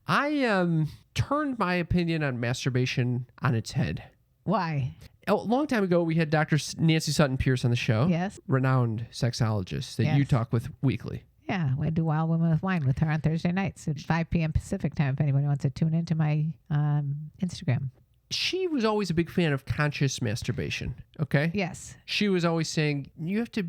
I turned my opinion on masturbation on its head. Why? A long time ago, we had Dr. Nancy Sutton Pierce on the show. Yes. Renowned sexologist that Yes. you talk with weekly. Yeah, I do Wild Women with Wine with her on Thursday nights at 5 p.m. Pacific time if anybody wants to tune into my Instagram. She was always a big fan of conscious masturbation, okay? Yes. She was always saying, you have to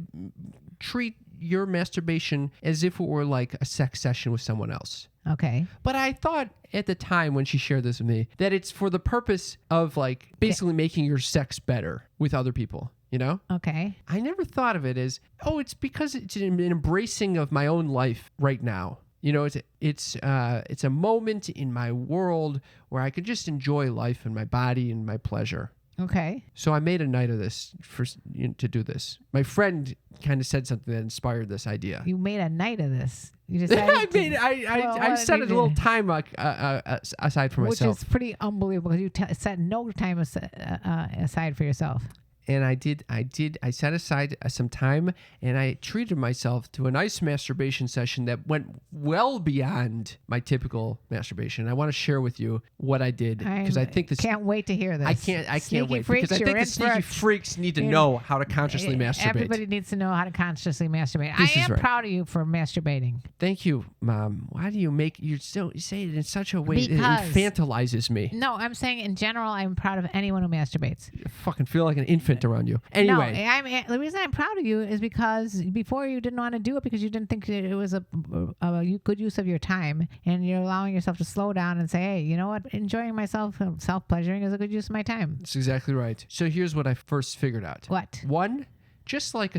treat your masturbation as if it were like a sex session with someone else. Okay. But I thought at the time when she shared this with me that it's for the purpose of like basically making your sex better with other people, you know? Okay. I never thought of it as, it's because it's an embracing of my own life right now. You know, it's a moment in my world where I could just enjoy life and my body and my pleasure. Okay. So I made a night of this to do this. My friend kind of said something that inspired this idea. You made a night of this. You decided I set a little time aside for myself. Which is pretty unbelievable because you set no time aside for yourself. And I set aside some time and I treated myself to a nice masturbation session that went well beyond my typical masturbation. I want to share with you what I did because I think this. Can't wait to hear this. I can't wait because I think the sneaky freaks need to know how to consciously masturbate. Everybody needs to know how to consciously masturbate. I am proud of you for masturbating. Thank you, Mom. Why do you say it in such a way that it infantilizes me? No, I'm saying in general, I'm proud of anyone who masturbates. I fucking feel like an infant around you. Anyway, the reason I'm proud of you is because before you didn't want to do it because you didn't think it was a good use of your time, and you're allowing yourself to slow down and say, hey, you know what, enjoying myself, self-pleasuring is a good use of my time. That's exactly right. So here's what I first figured out. What? One, just like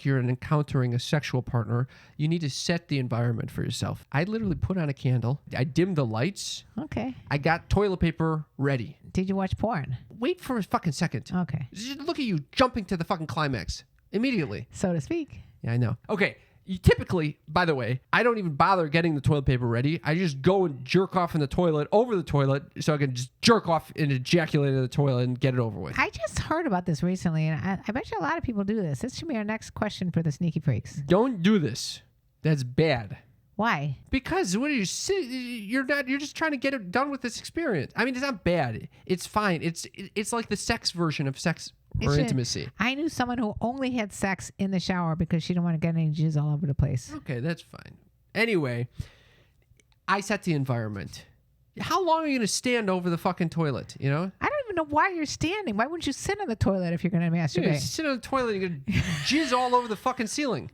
you're encountering a sexual partner, you need to set the environment for yourself. I literally put on a candle. I dimmed the lights. Okay. I got toilet paper ready. Did you watch porn? Wait for a fucking second. Okay. Just look at you jumping to the fucking climax immediately. So to speak. Yeah, I know. Okay. You typically, by the way, I don't even bother getting the toilet paper ready. I just go and jerk off in the toilet, over the toilet, so I can just jerk off and ejaculate in the toilet and get it over with. I just heard about this recently, and I bet you a lot of people do this. This should be our next question for the sneaky freaks. Don't do this. That's bad. Why? Because what are you're just trying to get it done with this experience. I mean, it's not bad. It's fine. It's like the sex version of sex or intimacy. I knew someone who only had sex in the shower because she didn't want to get any jizz all over the place. Okay, that's fine. Anyway, I set the environment. How long are you going to stand over the fucking toilet, you know? I don't even know why you're standing. Why wouldn't you sit on the toilet if you're going to masturbate? You sit on the toilet and you're going to jizz all over the fucking ceiling.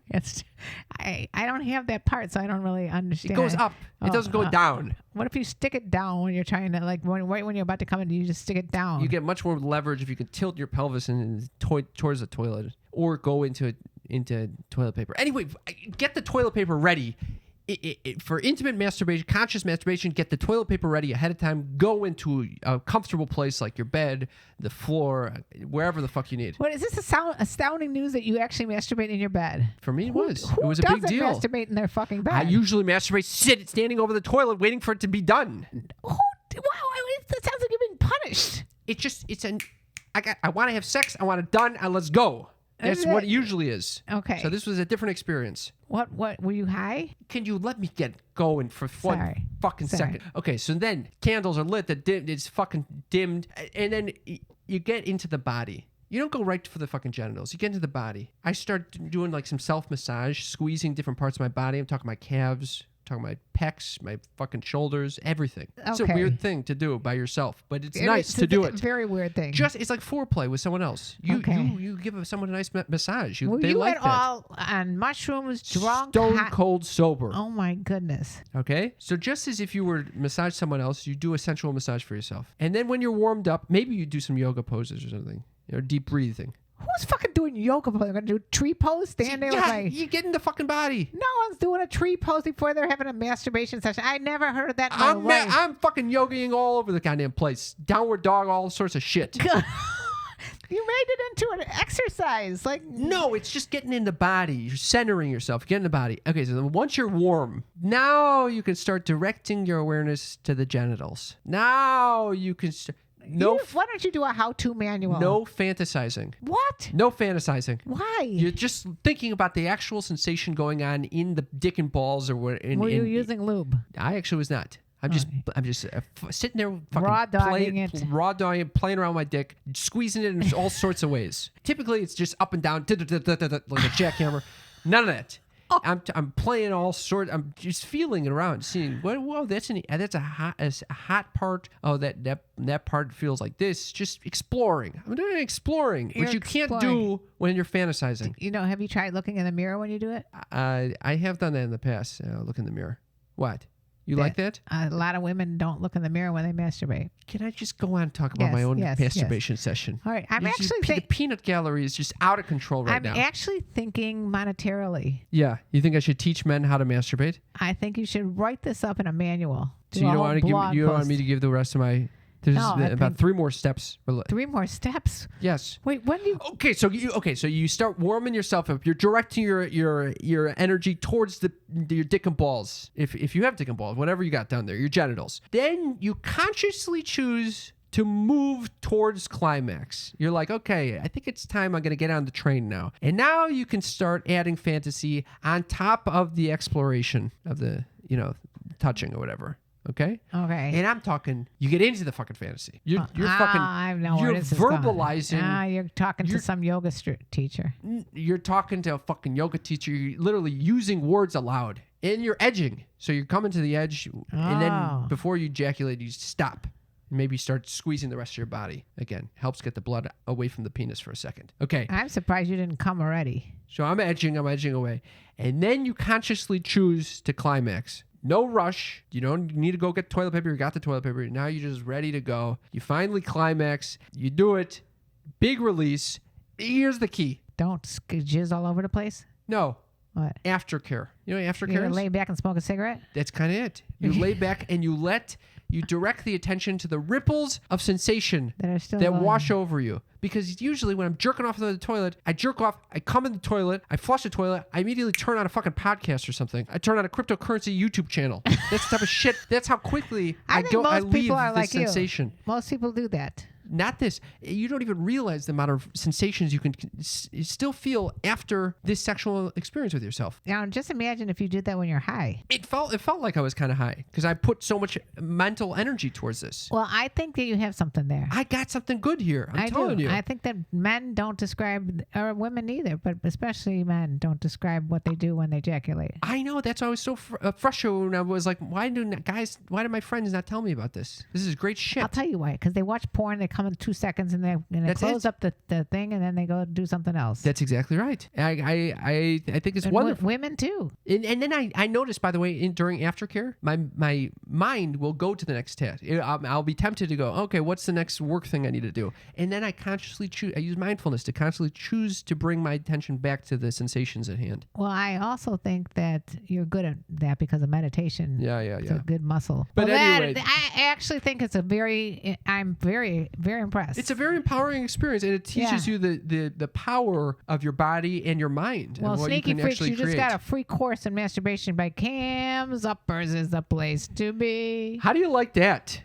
I don't have that part, so I don't really understand. It goes up. It doesn't go down. What if you stick it down when you're trying to, right when you're about to come in, you just stick it down? You get much more leverage if you can tilt your pelvis towards the toilet or go into toilet paper. Anyway, get the toilet paper ready. For intimate masturbation, conscious masturbation, get the toilet paper ready ahead of time. Go into a comfortable place like your bed, the floor, wherever the fuck you need. What is this astounding news that you actually masturbate in your bed? For me, it was a big deal. Who doesn't masturbate in their fucking bed? I usually masturbate standing over the toilet waiting for it to be done. Wow, that sounds like you're being punished. I want to have sex. I want it done, and let's go. That's what it usually is. Okay. So this was a different experience. What? Were you high? Can you let me get going for one fucking second? Okay, so then candles are lit. It's fucking dimmed. And then you get into the body. You don't go right for the fucking genitals. You get into the body. I start doing like some self-massage, squeezing different parts of my body. I'm talking my calves, talking my pecs, my fucking shoulders, everything. Okay. It's a weird thing to do by yourself, but it's nice to do it. Very weird thing. It's like foreplay with someone else. You give someone a nice massage. You went all on mushrooms, drunk, stone cold sober. Oh my goodness. Okay, so just as if you were to massage someone else, you do a sensual massage for yourself, and then when you're warmed up, maybe you do some yoga poses or something. Deep breathing. Who's fucking doing yoga? They're going to do a tree pose? Stand there with like... you get in the fucking body. No one's doing a tree pose before they're having a masturbation session. I never heard of that in my life. I'm fucking yogaing all over the goddamn place. Downward dog, all sorts of shit. You made it into an exercise. No, it's just getting in the body. You're centering yourself. Get in the body. Okay, so then once you're warm, now you can start directing your awareness to the genitals. Now you can... why don't you do a how-to manual? No fantasizing. What? No fantasizing. Why? You're just thinking about the actual sensation going on in the dick and balls or what. Were you using lube? I actually was not. I'm just sitting there fucking Raw dogging it. raw dogging it, playing around with my dick, squeezing it in all sorts of ways. Typically, it's just up and down, like a jackhammer. None of that. I'm playing all sorts. I'm just feeling it around, seeing whoa, that's a hot part. Oh, that part feels like this. Just exploring. I'm doing exploring, which you can't do when you're fantasizing. You know, have you tried looking in the mirror when you do it? I have done that in the past. Look in the mirror. What? You like that? A lot of women don't look in the mirror when they masturbate. Can I just go on and talk about my own masturbation session? All right. The peanut gallery is just out of control now. I'm actually thinking monetarily. Yeah. You think I should teach men how to masturbate? I think you should write this up in a manual. So you don't want me to give the rest of my... There's about 3 more steps. 3 more steps? Yes. Wait, when do you... So you start warming yourself up. You're directing your energy towards your dick and balls. If you have dick and balls, whatever you got down there, your genitals. Then you consciously choose to move towards climax. You're like, okay, I think it's time I'm going to get on the train now. And now you can start adding fantasy on top of the exploration of the, touching or whatever. Okay. And I'm talking. You get into the fucking fantasy. You're fucking. I know you're where this verbalizing. Is going. You're talking to some yoga teacher. You're talking to a fucking yoga teacher. You're literally using words aloud, and you're edging. So you're coming to the edge, and then before you ejaculate, you stop. And maybe start squeezing the rest of your body again. Helps get the blood away from the penis for a second. Okay. I'm surprised you didn't come already. So I'm edging away, and then you consciously choose to climax. No rush. You don't need to go get toilet paper. You got the toilet paper. Now you're just ready to go. You finally climax. You do it. Big release. Here's the key. Don't jizz all over the place? No. What? Aftercare. You know what aftercare is? You lay back and smoke a cigarette? That's kind of it. You lay back and you direct the attention to the ripples of sensation that wash over you. Because usually when I'm jerking off the toilet, I jerk off, I come in the toilet, I flush the toilet, I immediately turn on a fucking podcast or something. I turn on a cryptocurrency YouTube channel. That's the type of shit. That's how quickly I leave this sensation. Most people do that. Not this. You don't even realize the amount of sensations you can still feel after this sexual experience with yourself. Now, just imagine if you did that when you're high. It felt like I was kind of high because I put so much mental energy towards this. Well, I think that you have something there. I got something good here. I'm telling you. I think that men don't describe, or women either, but especially men don't describe what they do when they ejaculate. I know. That's why I was so frustrated when I was like, why do my friends not tell me about this? This is great shit. I'll tell you why. Because they watch porn, they come in 2 seconds and they close up the thing and then they go do something else. That's exactly right. I think it's wonderful. Women too. And then I noticed, by the way, during aftercare, my mind will go to the next task. I'll be tempted to go, okay, what's the next work thing I need to do? And then I consciously choose. I use mindfulness to consciously choose to bring my attention back to the sensations at hand. Well, I also think that you're good at that because of meditation. Yeah. It's a good muscle. But anyway, I actually think I'm very, very impressed. It's a very empowering experience, and it teaches you the power of your body and your mind. Well, and what Sneaky you can Freaks, you create. just got a free course in masturbation by Cam Zuppers is the place to be. How do you like that?